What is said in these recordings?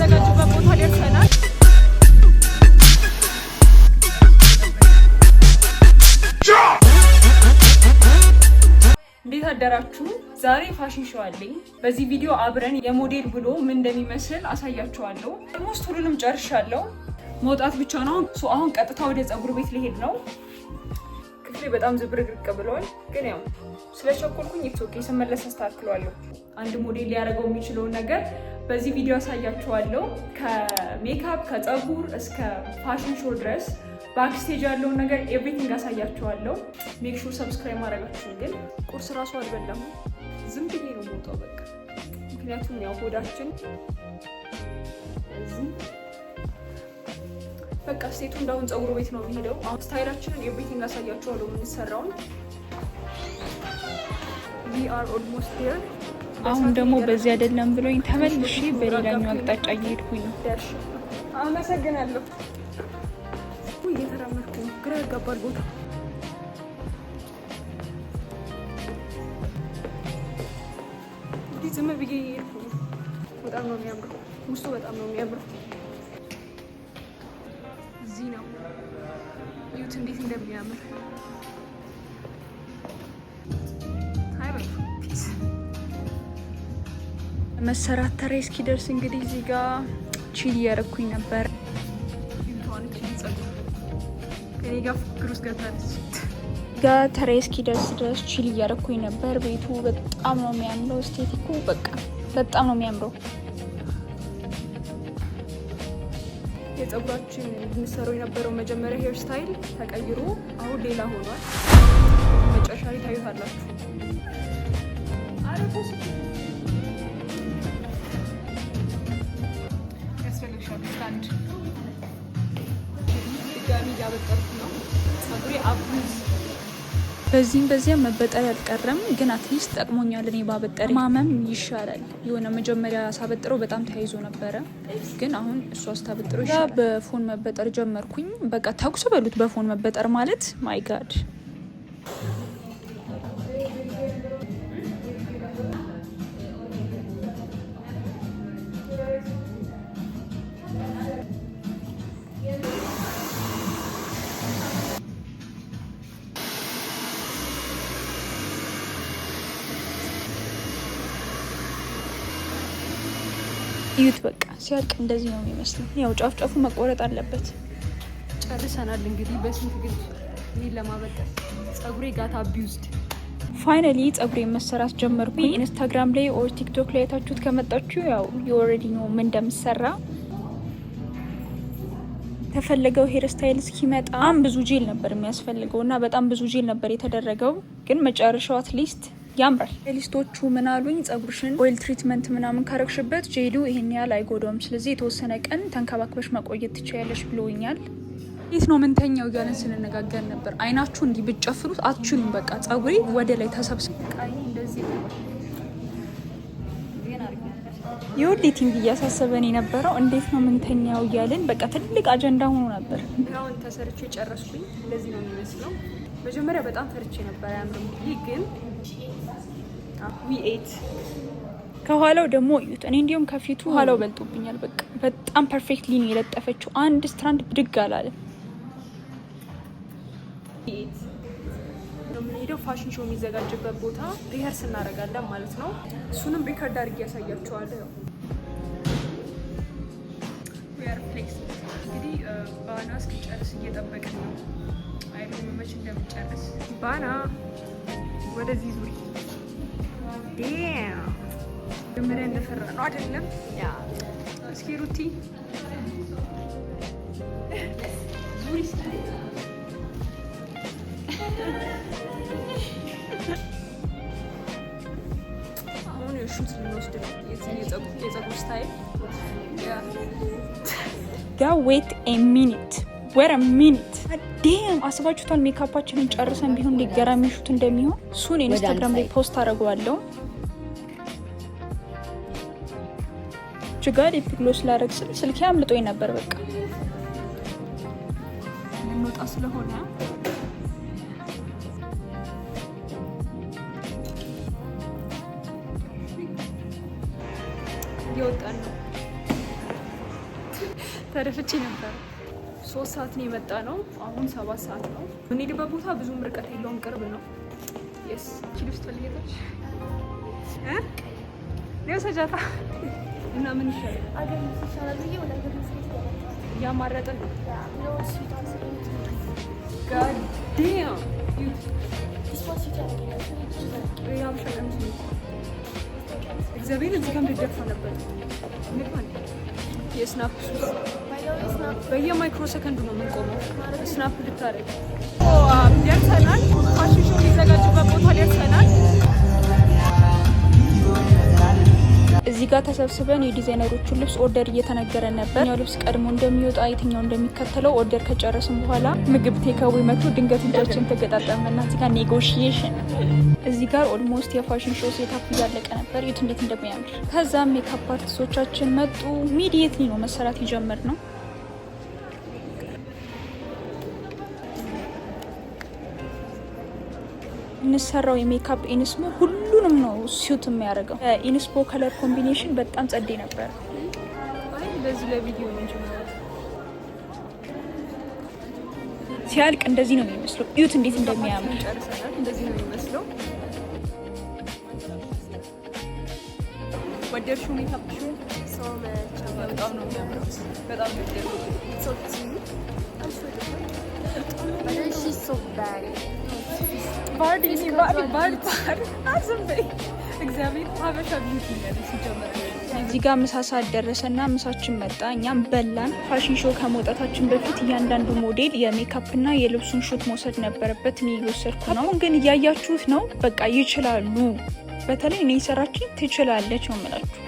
የሚዘጋጅበት ቦታ ደርሰናል። እንዴት አደራችሁ? ዛሬ ፋሽን ሾው አለኝ። በዚህ ቪዲዮ አብረን የሞዴል ብሎ ምን እንደሚመስል አሳያችኋለሁ። ኦልሞስት ሁሉንም ጨርሻለሁ። መውጣት ብቻ ነው። አሁን ቀጥታ ወደ ፀጉር ቤት ልሄድ ነው። ክፍሌ በጣም ዝብርቅርቅ ብሏል፣ ግን ያው ስለቸኮልኩኝ ኦኬ፣ ስመለስ አስተካክለዋለሁ። አንድ ሞዴል ሊያደርገው የሚችለውን ነገር በዚህ ቪዲዮ አሳያችኋለሁ። ከሜካፕ ከፀጉር እስከ ፋሽን ሾው ድረስ ባክስቴጅ ያለውን ነገር ኤቭሪቲንግ አሳያችኋለሁ። ሜክ ሹር ሰብስክራይብ ማድረጋችሁን። ግን ቁርስ ራሱ አልበላም፣ ዝም ብዬ ነው የምወጣው በቃ። ምክንያቱም ያው ሆዳችን እዚህ በቃ ስቴቱ እንዳሁን ፀጉር ቤት ነው የሚሄደው። አሁን ስታይላችንን ኤቭሪቲንግ አሳያችኋለሁ የምንሰራውን። we are almost there። አሁን ደግሞ በዚህ አይደለም ብሎኝ ተመልሼ በሌላኛው አቅጣጫ እየሄድኩኝ ነው። አመሰግናለሁ። እየተራመድኩ ነው፣ ግራ ያጋባል ቦታ። እንዲህ ዝም ብዬ እየሄድኩ ነው። በጣም ነው የሚያምረው፣ ውስጡ በጣም ነው የሚያምረው። እዚህ ነው እዩት እንዴት እንደሚያምር። መሰራት ተሬ እስኪደርስ እንግዲህ እዚህ ጋር ቺል እያደረኩኝ ነበር። ከኔ ጋር ፍቅር ውስጥ ገብታለች። ጋር ተሬ እስኪደርስ ድረስ ቺል እያደረኩኝ ነበር። ቤቱ በጣም ነው የሚያምረው። ስቴቲኩ በቃ በጣም ነው የሚያምረው። የፀጉራችን እንድንሰራው የነበረው መጀመሪያ ሄር ስታይል ተቀይሮ አሁን ሌላ ሆኗል። መጨረሻ ላይ ታዩታላችሁ። ድጋሚ እያበጠርኩ ነው። ፀጉሬ አብዝ በዚህም በዚያም መበጠር ያልቀረም፣ ግን አትሊስት ጠቅሞኛል። እኔ ባበጠር ማመም ይሻላል። የሆነ መጀመሪያ ሳበጥረው በጣም ተያይዞ ነበረ፣ ግን አሁን እሷ ስታበጥረው ይሻላል። በፎን መበጠር ጀመርኩኝ። በቃ ተኩስ በሉት። በፎን መበጠር ማለት ማይ ጋድ። እዩት በቃ ሲያልቅ እንደዚህ ነው የሚመስለው። ያው ጫፍ ጫፉ መቆረጥ አለበት። ጨርሰናል እንግዲህ በስንት ግን ይሄን ለማበጠር ፀጉሬ ጋታ አቢውዝድ። ፋይናሊ ፀጉሬ መሰራት ጀመርኩኝ። ኢንስታግራም ላይ ኦር ቲክቶክ ላይ አይታችሁት ከመጣችሁ ያው ኦልሬዲ ነው ምን እንደምሰራ። ተፈለገው ሄር ስታይል እስኪመጣ በጣም ብዙ ጄል ነበር የሚያስፈልገው እና በጣም ብዙ ጄል ነበር የተደረገው፣ ግን መጨረሻው አትሊስት ያምራል። ሊስቶቹ ምን አሉኝ፣ ፀጉርሽን ኦይል ትሪትመንት ምናምን ካረግሽበት ጄሉ ይሄን ያህል አይጎዳውም፣ ስለዚህ የተወሰነ ቀን ተንከባክበሽ መቆየት ትችያለሽ ብሎኛል። እንዴት ነው ምንተኛው እያለን ስንነጋገር ነበር። አይናችሁ እንዲህ ብትጨፍሩት አትችሉም። በቃ ፀጉሬ ወደ ላይ ተሰብስብ የወዴቲንግ እያሳሰበን የነበረው እንዴት ነው ምንተኛው እያለን በቃ ትልቅ አጀንዳ ሆኖ ነበር። አሁን ተሰርቼ ጨረስኩኝ። እንደዚህ ነው የሚመስለው። መጀመሪያ በጣም ፈርቼ ነበር አያምርም ብዬ፣ ግን ዊ8 ከኋላው ደግሞ እዩት። እኔ እንዲሁም ከፊቱ ኋላው በልጦብኛል። በቃ በጣም ፐርፌክትሊ ነው የለጠፈችው። አንድ ስትራንድ ብድግ አላለ። የምንሄደው ፋሽን ሾው የሚዘጋጅበት ቦታ ሪኸርስ እናደርጋለን ማለት ነው። እሱንም ሪከርድ አድርጌ ያሳያቸዋለሁ። እንግዲህ ባና እስኪጨርስ እየጠበቅን ነው። አይዶን መች እንደምጨርስ ባና ወደዚህ ዙሪ። መጀመሪያ እንደፈራ ነው አይደለም? እስኪ ሩቲ ዙሪ። አሁን ሹት ልንወስድ ነው። የፀጉር ስታይል ዌት ሚኒት ወር ሚኒት ዴም አስባችሁታል? ሜካፓችንን ጨርሰን ቢሆን ሊገራሚ ሹት እንደሚሆን እሱን ኢንስታግራም ላይ ፖስት አደርገዋለሁ። ችጋር ኢፕግሎስ ላረግ ስል ስልኬ አምልጦኝ ነበር። በቃ ልንወጣ ስለሆነ እየወጣን ነው። ተደፍቼ ነበር። 3 ሰዓት ነው የመጣ ነው። አሁን 7 ሰዓት ነው። የምንሄድበት ቦታ ብዙም ርቀት የለውም፣ ቅርብ ነው። የስ ልብስ ትፈልጊያለሽ? ሰጃታ እና ምን ይሻላል? እያማረጥን ነው። እግዚአብሔር እዚህ ጋር ልደፋ ነበር። የስናፕ ሱስ በየማይክሮ ሰከንዱ ነው የምንቆመው ስናፕ ልታረግ። ደርሰናል። ፋሽን ሾው ሊዘጋጅበት ቦታ ደርሰናል። እዚህ ጋር ተሰብስበን የዲዛይነሮቹን ልብስ ኦርደር እየተነገረ ነበር። የትኛው ልብስ ቀድሞ እንደሚወጣ የትኛው እንደሚከተለው ኦርደር ከጨረስን በኋላ ምግብ ቴካዊ መቶ ድንገት እጃችን ተገጣጠመና እዚህ ጋር ኔጎሽዬሽን። እዚህ ጋር ኦልሞስት የፋሽን ሾው ሴታፕ እያለቀ ነበር። የት እንዴት እንደሚያምር። ከዛም ሜካፕ አርቲስቶቻችን መጡ። ኢሚዲየትሊ ነው መሰራት የጀመር ነው። እንሰራው የሜካፕ ኢንስፖ ሁሉንም ነው ሲዩት የሚያደርገው። ኢንስፖ ከለር ኮምቢኔሽን በጣም ጸዴ ነበር። አይ በዚህ ለቪዲዮ ነው እንጂ ሲያልቅ እንደዚህ ነው የሚመስለው። እዩት እንዴት እንደሚያምር። ጨርሰናል። እንደዚህ ነው የሚመስለው። ወደድሽው ሜካፕሽን? በጣም ነው የሚያምረው። በጣም እግዚአብሔር ሀበሻ ቢዩቲ ሲጀመር እዚህ ጋር ምሳ ሰዓት ደረሰና ምሳችን መጣ። እኛም በላን። ፋሽን ሾው ከመውጣታችን በፊት እያንዳንዱ ሞዴል የሜካፕና የልብሱን ሹት መውሰድ ነበረበት። እኔ እየወሰድኩ ነው። አሁን ግን እያያችሁት ነው። በቃ ይችላሉ። በተለይ እኔ ሰራችን ትችላለች ነው የምላችሁ።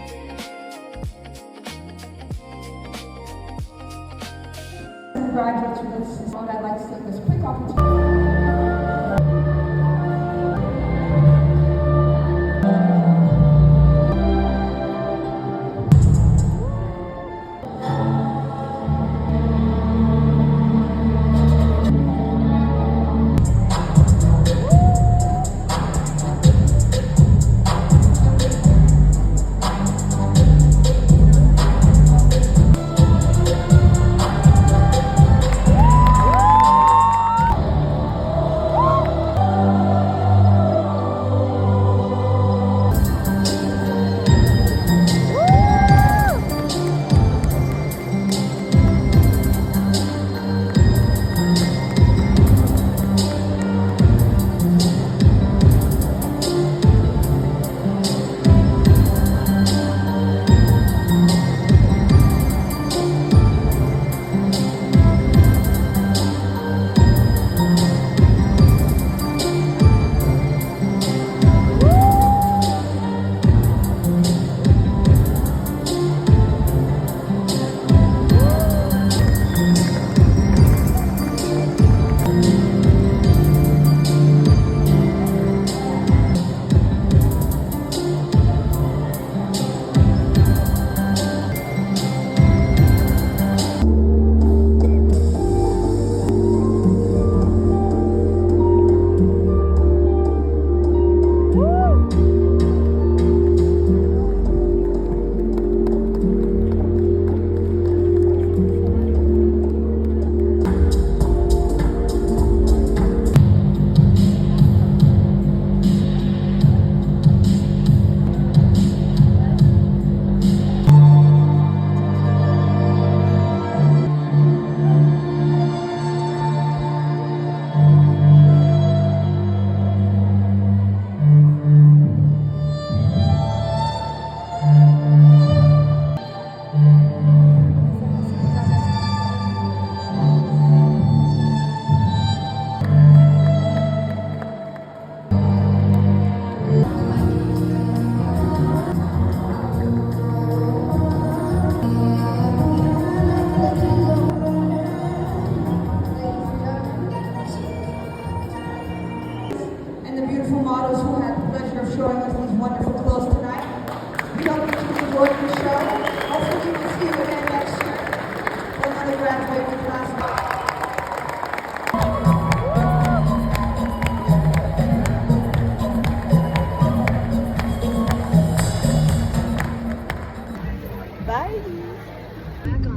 Bye.